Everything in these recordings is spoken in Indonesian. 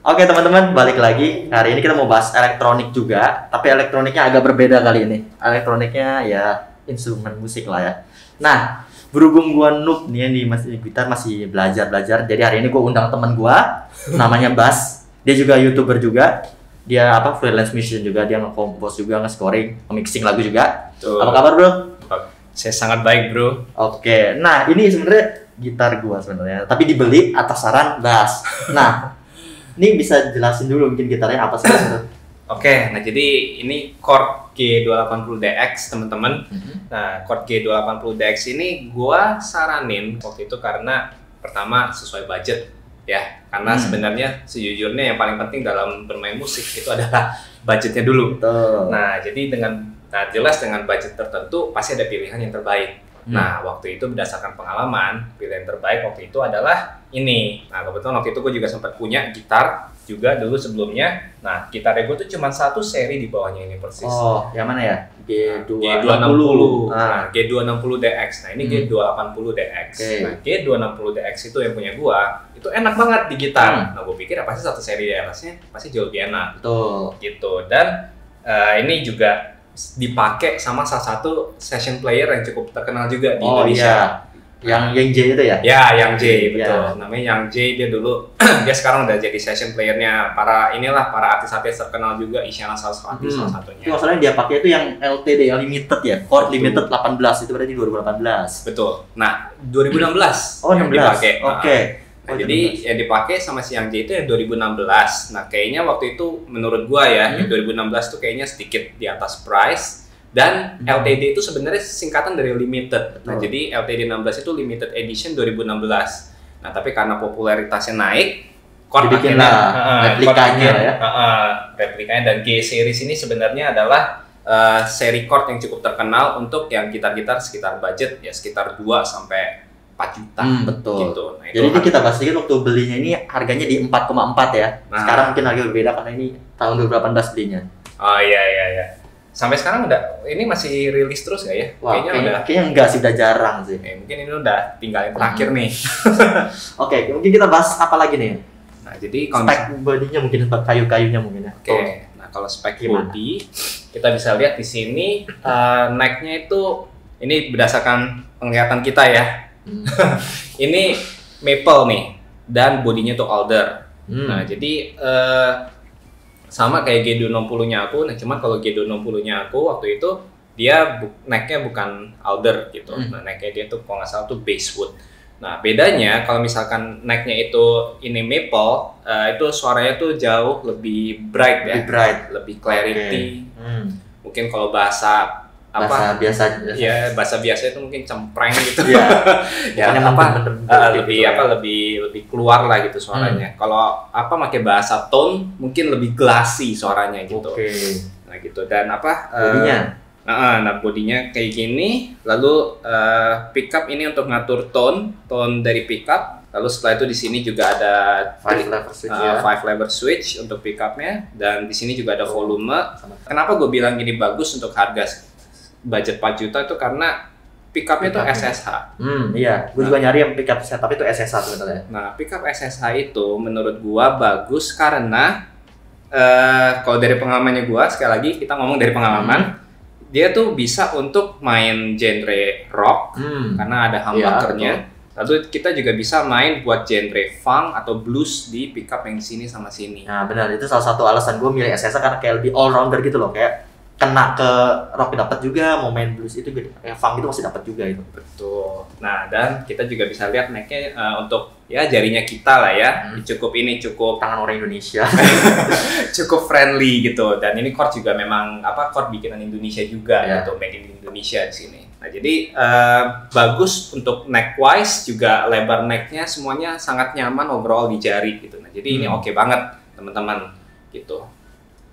Oke teman-teman, balik lagi. Hari ini kita mau bahas elektronik juga, tapi elektroniknya agak berbeda kali ini. Elektroniknya ya instrumen musik lah ya. Nah, berhubung gua noob nih di gitar masih belajar. Jadi hari ini gua undang teman gua, namanya Bas. Dia juga YouTuber juga. Dia freelance musician juga, dia nge-compose juga, nge-scoring, mixing lagu juga. Tuh. Apa kabar, Bro? Saya sangat baik, bro. Oke. Nah, ini sebenarnya gitar gua sebenarnya, tapi dibeli atas saran Bas. Nah, ini bisa jelasin dulu mungkin gitarnya apa sih? Oke, nah jadi ini chord G280DX teman-teman. Nah, chord G280DX ini gua saranin waktu itu karena pertama sesuai budget ya. Karena sebenarnya sejujurnya yang paling penting dalam bermain musik itu adalah budgetnya dulu. Betul. Nah, jadi jelas dengan budget tertentu pasti ada pilihan yang terbaik. Nah, waktu itu berdasarkan pengalaman, pilihan terbaik waktu itu adalah ini. Nah, kebetulan waktu itu gue juga sempat punya gitar juga dulu sebelumnya. Nah, gitarnya gue tuh cuma satu seri di bawahnya ini persis. Oh, yang mana ya? G260. Nah, G260DX. Nah, ini G280DX. Okay. Nah, G260DX itu yang punya gue, itu enak banget di gitar. Nah, gue pikir pasti satu seri di atasnya pasti jauh lebih enak. Betul. Gitu. Dan ini juga dipakai sama salah satu session player yang cukup terkenal juga di Indonesia. Iya. Yang J itu ya? Ya, yang J, betul. Ya. Namanya yang J, dia dulu dia sekarang udah jadi session playernya para artis-artis terkenal juga, Isyana salah satunya. Itu masalahnya dia pakai itu yang LTD, yang limited ya, chord limited 18, itu berarti 2018. Betul. Nah, 2016. Oh, 16. Dipakai. Oke. Jadi yang dipakai sama si yang J itu yang 2016. Nah, kayaknya waktu itu menurut gua ya, yang 2016 tuh kayaknya sedikit di atas price. Dan LTD itu sebenarnya singkatan dari limited. Nah, jadi LTD 16 itu limited edition 2016. Nah, tapi karena popularitasnya naik, dibikinlah replikanya ya. Replikanya, dan G series ini sebenarnya adalah seri chord yang cukup terkenal untuk yang gitar-gitar sekitar budget ya sekitar 2 sampai 4 juta. Betul. Gitu. Nah, jadi ini kita bahas sedikit waktu belinya ini harganya di 4,4 ya. Sekarang mungkin harga berbeda karena ini tahun 2018 belinya. Oh iya. Sampai sekarang ini masih rilis terus gak ya? Wah, kayaknya enggak sih, udah jarang sih. Mungkin ini udah tinggal yang terakhir nih. Oke, mungkin kita bahas apa lagi nih? Nah, jadi spek bodinya mungkin, kayu-kayunya mungkin ya. Oke. Nah, kalau spek body kita bisa lihat di sini neck-nya itu ini berdasarkan penglihatan kita ya. Ini maple nih dan bodinya tuh alder. Nah, jadi sama kayak G260-nya aku. Nah, cuman kalau G260-nya aku waktu itu dia neck-nya bukan alder gitu. Nah, neck-nya dia tuh kalau nggak salah tuh basswood. Nah, bedanya kalau misalkan neck-nya itu ini maple, itu suaranya tuh jauh lebih bright ya. Lebih clarity. Mungkin kalau bahasa biasa itu mungkin cempreng gitu. Ya, lebih keluar lah gitu suaranya. Kalau pakai bahasa tone mungkin lebih glassy suaranya gitu. Nah, gitu. Dan bodinya. Nah, bodinya kayak gini. Lalu pickup ini untuk ngatur tone dari pickup. Lalu setelah itu di sini juga ada 5 lever switch untuk pickupnya, dan di sini juga ada volume. Kenapa gue bilang ini bagus untuk harga budget 4 juta itu karena pickupnya tuh SSH. Iya, gue juga nyari yang pickup setup itu SSH sebenarnya. Nah, pickup SSH itu menurut gua bagus karena kalau dari pengalamannya gua, sekali lagi kita ngomong dari pengalaman, dia tuh bisa untuk main genre rock karena ada humbuckernya. Lalu kita juga bisa main buat genre funk atau blues di pickup yang sini sama sini. Nah, benar, itu salah satu alasan gue milih SSH karena kayak lebih all rounder gitu loh, kayak kena ke rock dapat juga, mau main blues itu kayak funk itu masih dapat juga itu. Betul. Nah, dan kita juga bisa lihat neck-nya untuk ya jarinya kita lah ya. Cukup tangan orang Indonesia. Cukup friendly gitu. Dan ini chord juga memang chord bikinan Indonesia juga gitu, made in Indonesia di sini. Nah, jadi bagus untuk neck wise, juga lebar neck-nya semuanya sangat nyaman overall di jari gitu. Nah, jadi ini oke banget teman-teman gitu.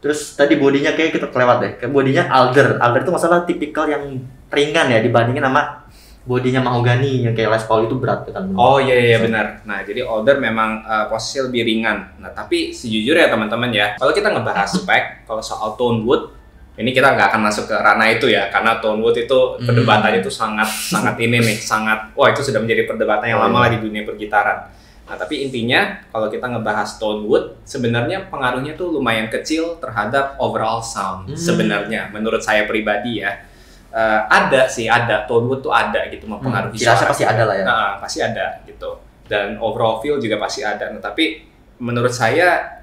Terus tadi bodinya kayak kita kelewat deh. Kayak bodinya alder. Alder itu masalah tipikal yang ringan ya dibandingin sama bodinya mahogani yang kayak Les Paul itu berat kan. Oh iya benar. Nah, jadi alder memang posisi lebih ringan. Nah, tapi sejujurnya teman-teman ya, kalau kita ngebahas spek, kalau soal tone wood, ini kita nggak akan masuk ke ranah itu ya, karena tone wood itu perdebatannya itu sangat itu sudah menjadi perdebatan yang lama lah di dunia pergitaran. Nah, tapi intinya kalau kita ngebahas tone wood, sebenarnya pengaruhnya tuh lumayan kecil terhadap overall sound. Sebenarnya, menurut saya pribadi ya, ada tone wood tuh ada gitu mempengaruhi suara. Pasti ada lah ya. Pasti ada gitu. Dan overall feel juga pasti ada. Nah, tapi menurut saya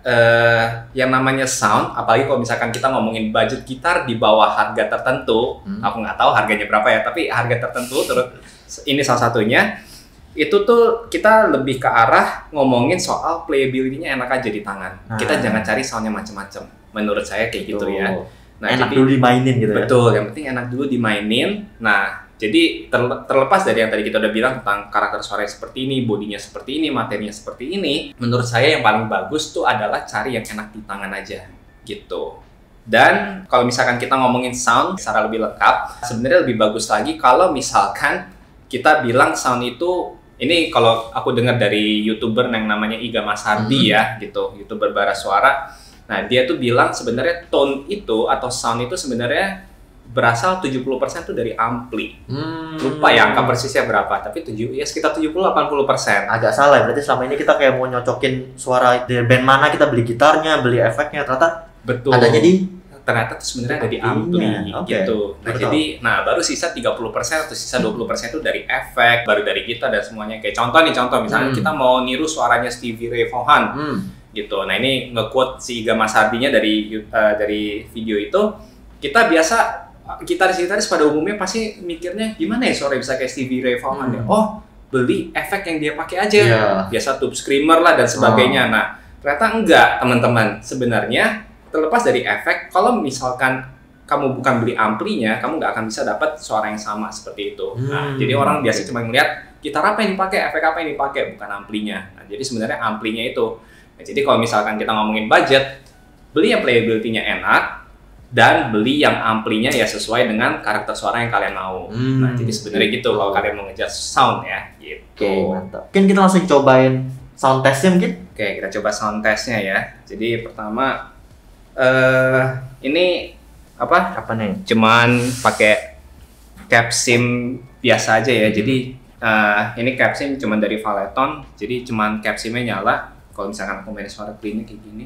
yang namanya sound, apalagi kalau misalkan kita ngomongin budget gitar di bawah harga tertentu, aku nggak tahu harganya berapa ya, tapi harga tertentu, terus ini salah satunya. Itu tuh kita lebih ke arah ngomongin soal playability-nya enak aja di tangan. Kita jangan cari soundnya macam-macam. Menurut saya kayak gitu ya. Nah, enak dulu dimainin gitu. Betul, yang penting enak dulu dimainin. Nah, jadi terlepas dari yang tadi kita udah bilang tentang karakter suaranya seperti ini, bodinya seperti ini, materinya seperti ini, menurut saya yang paling bagus tuh adalah cari yang enak di tangan aja gitu. Dan kalau misalkan kita ngomongin sound secara lebih lengkap, sebenarnya lebih bagus lagi kalau misalkan kita bilang sound itu, ini kalau aku dengar dari YouTuber yang namanya Iga Masardi ya, gitu, YouTuber bara suara. Nah, dia tuh bilang sebenarnya tone itu atau sound itu sebenarnya berasal 70% tuh dari ampli. Lupa ya angka persisnya berapa, tapi sekitar 70-80%. Agak salah, berarti selama ini kita kayak mau nyocokin suara dari band mana, kita beli gitarnya, beli efeknya, ternyata betul. Adanya ternyata tuh sebenarnya ada di ampli gitu. Nah, jadi baru sisa 30% atau sisa 20% itu dari efek, baru dari kita dan semuanya. Kayak contoh misalnya kita mau niru suaranya Stevie Ray Vaughan gitu. Nah, ini nge-quote si Iga Masardinya dari video itu. Kita biasa gitaris pada umumnya pasti mikirnya gimana ya suara bisa kayak Stevie Ray Vaughan ya. Oh, beli efek yang dia pakai aja. Biasa tube screamer lah dan sebagainya. Nah, ternyata enggak, teman-teman. Sebenarnya terlepas dari efek, kalau misalkan kamu bukan beli amplinya, kamu nggak akan bisa dapat suara yang sama seperti itu. Nah, jadi orang biasa cuma ngeliat gitar apa yang dipakai, efek apa yang dipakai, bukan amplinya. Nah, jadi sebenarnya amplinya itu. Nah, jadi kalau misalkan kita ngomongin budget, beli yang playability-nya enak dan beli yang amplinya ya sesuai dengan karakter suara yang kalian mau. Nah, jadi sebenarnya gitu kalau kalian mau ngejar sound ya, gitu. Oke, mantap. Mungkin kita langsung cobain sound testnya mungkin? Oke, kita coba sound testnya ya. Jadi pertama ini apa nih? Cuman pakai cap sim biasa aja ya. Jadi ini cap sim cuman dari Valeton. Jadi cuman cap simnya nyala. Kalau misalkan aku main suara clean kayak gini.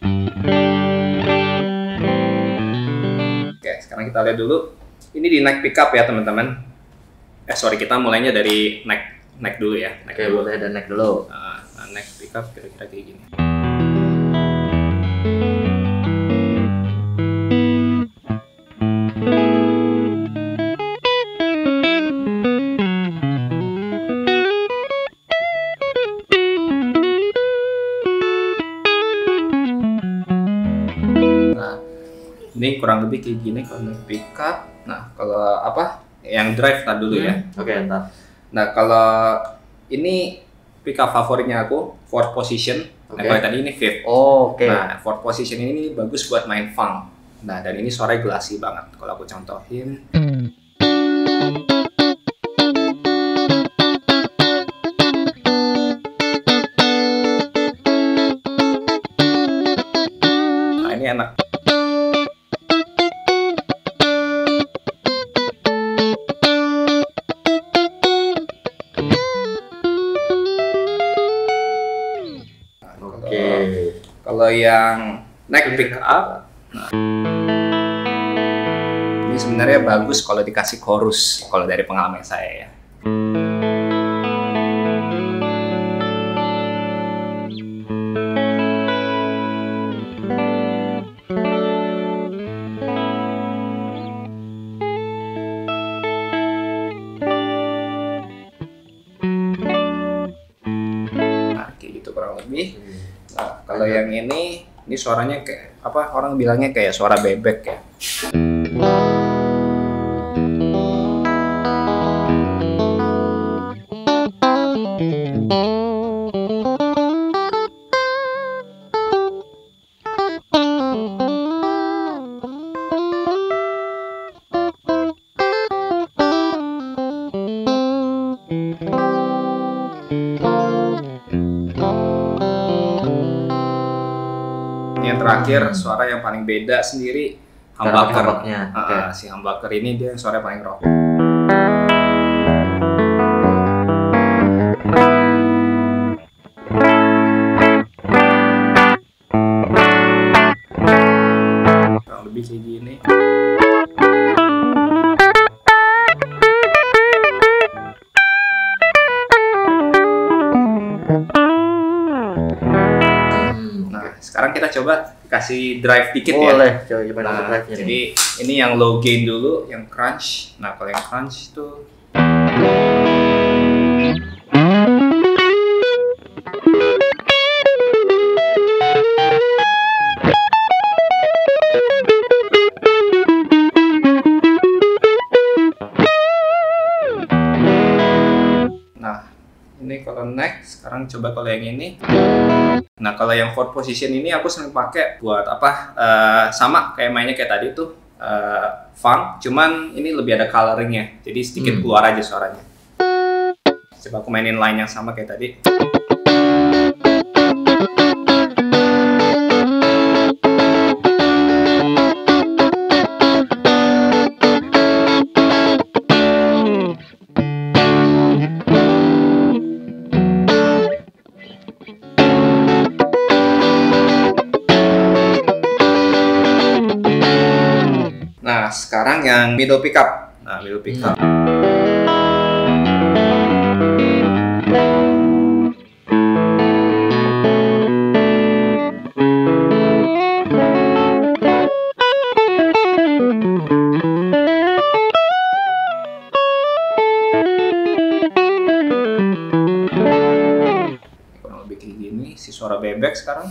Oke, sekarang kita lihat dulu. Ini di neck pickup ya teman-teman. Kita mulainya dari neck dulu ya. Oke, boleh ada neck dulu. Neck pickup kira-kira kayak gini. Ini kurang lebih kayak gini kalau neck pickup. Nah, kalau yang drive dulu ya. Oke, entar. Nah, kalau ini pickup favoritnya aku, fourth position. Nah, kalau tadi ini fifth. Nah, fourth position ini bagus buat main funk. Nah, dan ini suaranya glassy banget. Kalau aku contohin. Nah, ini enak. Kalau yang neck pickup, ini sebenarnya bagus kalau dikasih chorus, kalau dari pengalaman saya ya. Nah, kayak gitu kurang lebih. Nah, kalau yang ini suaranya kayak orang bilangnya kayak suara bebek ya. Yang terakhir suara yang paling beda sendiri humbucker. Si humbucker ini dia suara paling rock. kayak gini. Nah, sekarang kita coba kasih drive dikit ya. Boleh, coba gimana Nah, drive-nya jadi nih? ini yang low gain dulu, yang crunch. Nah, kalau yang crunch itu nah, ini kalau neck, sekarang coba kalau yang ini. Nah, kalau yang fourth position ini aku sering pakai buat apa? Sama kayak mainnya kayak tadi tuh funk, cuman ini lebih ada coloringnya, jadi sedikit keluar aja suaranya. Coba aku mainin line yang sama kayak tadi. Nah, sekarang yang middle pickup. Nah, middle pickup. Kurang lebih kayak gini, si suara bebek sekarang.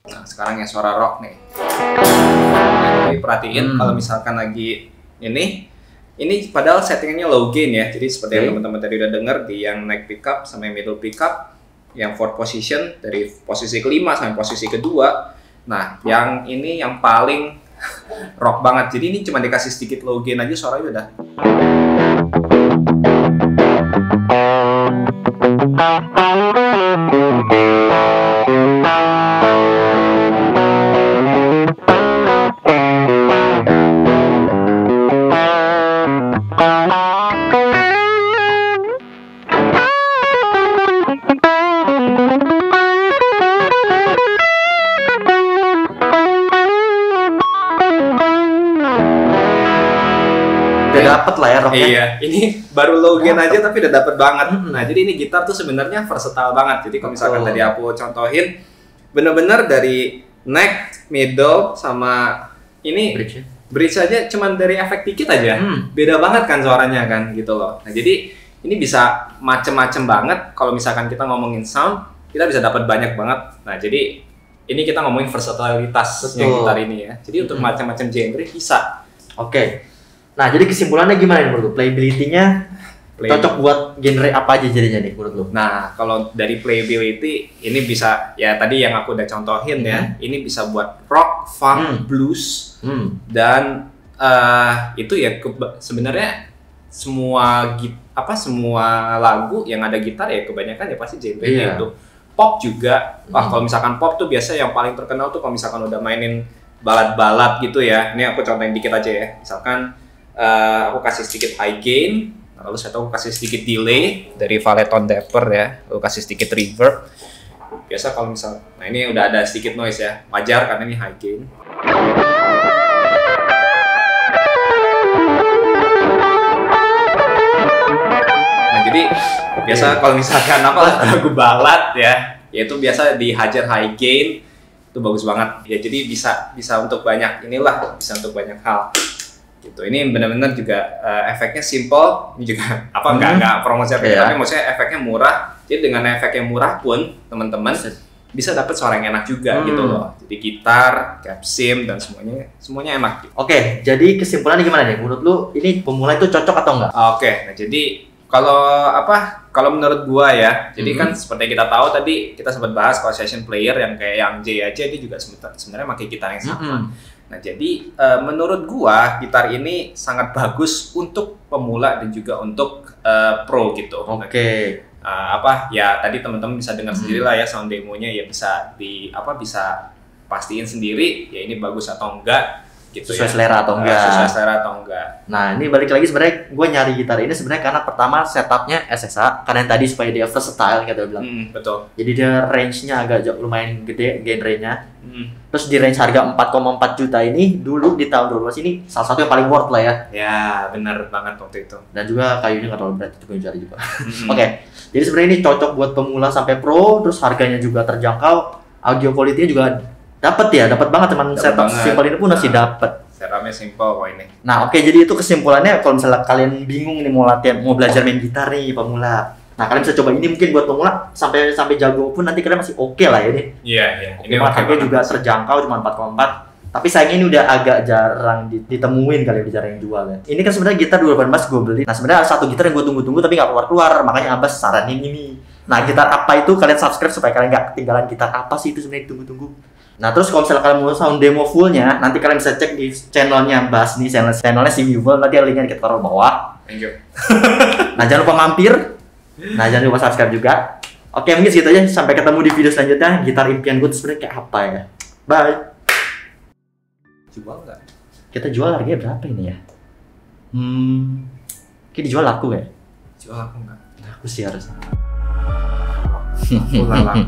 Nah, sekarang yang suara rock nih. Nah, jadi perhatiin kalau misalkan lagi ini padahal settingannya low gain ya. Jadi seperti yang teman-teman tadi udah denger di yang neck pickup sama yang middle pickup, yang fourth position dari posisi kelima sampai posisi kedua. Nah, yang ini yang paling rock banget. Jadi ini cuma dikasih sedikit low gain aja suaranya udah. Udah dapet lah ya rocknya. Iya, ini baru low gain aja tapi udah dapet banget. Nah, jadi ini gitar tuh sebenarnya versatile banget. Jadi kalau misalkan tadi aku contohin, bener-bener dari neck, middle, sama ini bridge aja cuman dari efek dikit aja. Beda banget kan suaranya kan gitu loh. Nah, jadi ini bisa macem-macem banget. Kalau misalkan kita ngomongin sound, kita bisa dapat banyak banget. Nah, jadi ini kita ngomongin versatilitasnya gitar ini ya. Jadi untuk macam-macam genre bisa. Oke. Nah, jadi kesimpulannya gimana nih menurut lu? Playability-nya cocok buat genre apa aja jadinya nih menurut lu? Nah, kalau dari playability ini bisa ya tadi yang aku udah contohin ya. Ini bisa buat rock, funk, blues dan itu ya sebenarnya semua semua lagu yang ada gitar ya kebanyakan ya pasti genre-nya itu. Pop juga. Wah, kalau misalkan pop tuh biasa yang paling terkenal tuh kalau misalkan udah mainin balad-balad gitu ya. Ini aku contohin dikit aja ya. Misalkan aku kasih sedikit high gain, lalu aku kasih sedikit delay dari Valeton Dapper ya, lalu kasih sedikit reverb. Biasa kalau misal, nah ini udah ada sedikit noise ya, wajar karena ini high gain. Nah jadi biasa kalau misalkan lagu balad ya, yaitu biasa dihajar high gain, itu bagus banget. Ya jadi bisa untuk banyak inilah, bisa untuk banyak hal. Gitu. Ini benar-benar juga efeknya simple. Ini juga nggak promosi tapi maksudnya efeknya murah. Jadi dengan efek yang murah pun teman-teman bisa dapat suara yang enak juga gitu loh. Jadi gitar, capsim dan semuanya enak. Gitu. Oke, jadi kesimpulannya gimana nih? Menurut lu ini pemula itu cocok atau enggak? Oke, nah jadi kalau menurut gua ya, jadi kan seperti yang kita tahu tadi kita sempat bahas kalau session player yang kayak yang J aja dia juga sebenarnya pakai gitar yang sama. Nah, jadi menurut gua gitar ini sangat bagus untuk pemula dan juga untuk pro gitu. Oke. Ya tadi teman-teman bisa dengar sendiri lah ya sound demonya, ya bisa bisa pastiin sendiri ya ini bagus atau enggak gitu, sesuai selera atau enggak. Sesuai selera atau enggak. Nah, ini balik lagi sebenarnya gue nyari gitar ini sebenarnya karena pertama setupnya SSA, karena yang tadi supaya dia versatile kayak bilang. Betul. Jadi dia range-nya agak lumayan gede genrenya. Terus di range harga 4,4 juta ini dulu di tahun 2012 ini salah satu yang paling worth lah ya. Ya, benar banget waktu itu. Dan juga kayunya nggak terlalu berat, itu gue cari juga. Oke. Jadi sebenarnya ini cocok buat pemula sampai pro, terus harganya juga terjangkau, audio quality-nya juga dapat banget teman, setup simpel ini pun masih dapat. Setupnya simple kok ini. Nah, oke, jadi itu kesimpulannya kalau misalnya kalian bingung nih mau latihan, mau belajar main gitar nih pemula. Nah, kalian bisa coba ini mungkin buat pemula sampai jago pun nanti kalian masih oke lah ya nih. Iya. Ini harganya juga terjangkau cuma 4,4. Tapi sayangnya ini udah agak jarang ditemuin kali, udah jarang yang jual ya. Ini kan sebenarnya gitar 2018 gue beli. Nah, sebenarnya satu gitar yang gue tunggu-tunggu tapi nggak keluar-keluar, makanya Abbas saranin ini. Nah, gitar apa itu, kalian subscribe supaya kalian nggak ketinggalan gitar apa sih itu sebenarnya ditunggu-tunggu. Nah, terus kalau misalnya kalian mau sound demo fullnya, nanti kalian bisa cek di channelnya Bas nih, channelnya si Vivo, nanti ada linknya kita taruh bawah. Thank you. Nah, jangan lupa mampir. Nah, jangan lupa subscribe juga. Oke, mungkin segitu aja. Sampai ketemu di video selanjutnya. Gitar impian gue tuh sebenarnya kayak apa ya? Bye. Jual nggak? Kita jual harganya berapa ini ya? Kita dijual laku ya? Jual aku nggak? Laku sih harusnya. Aku lalang.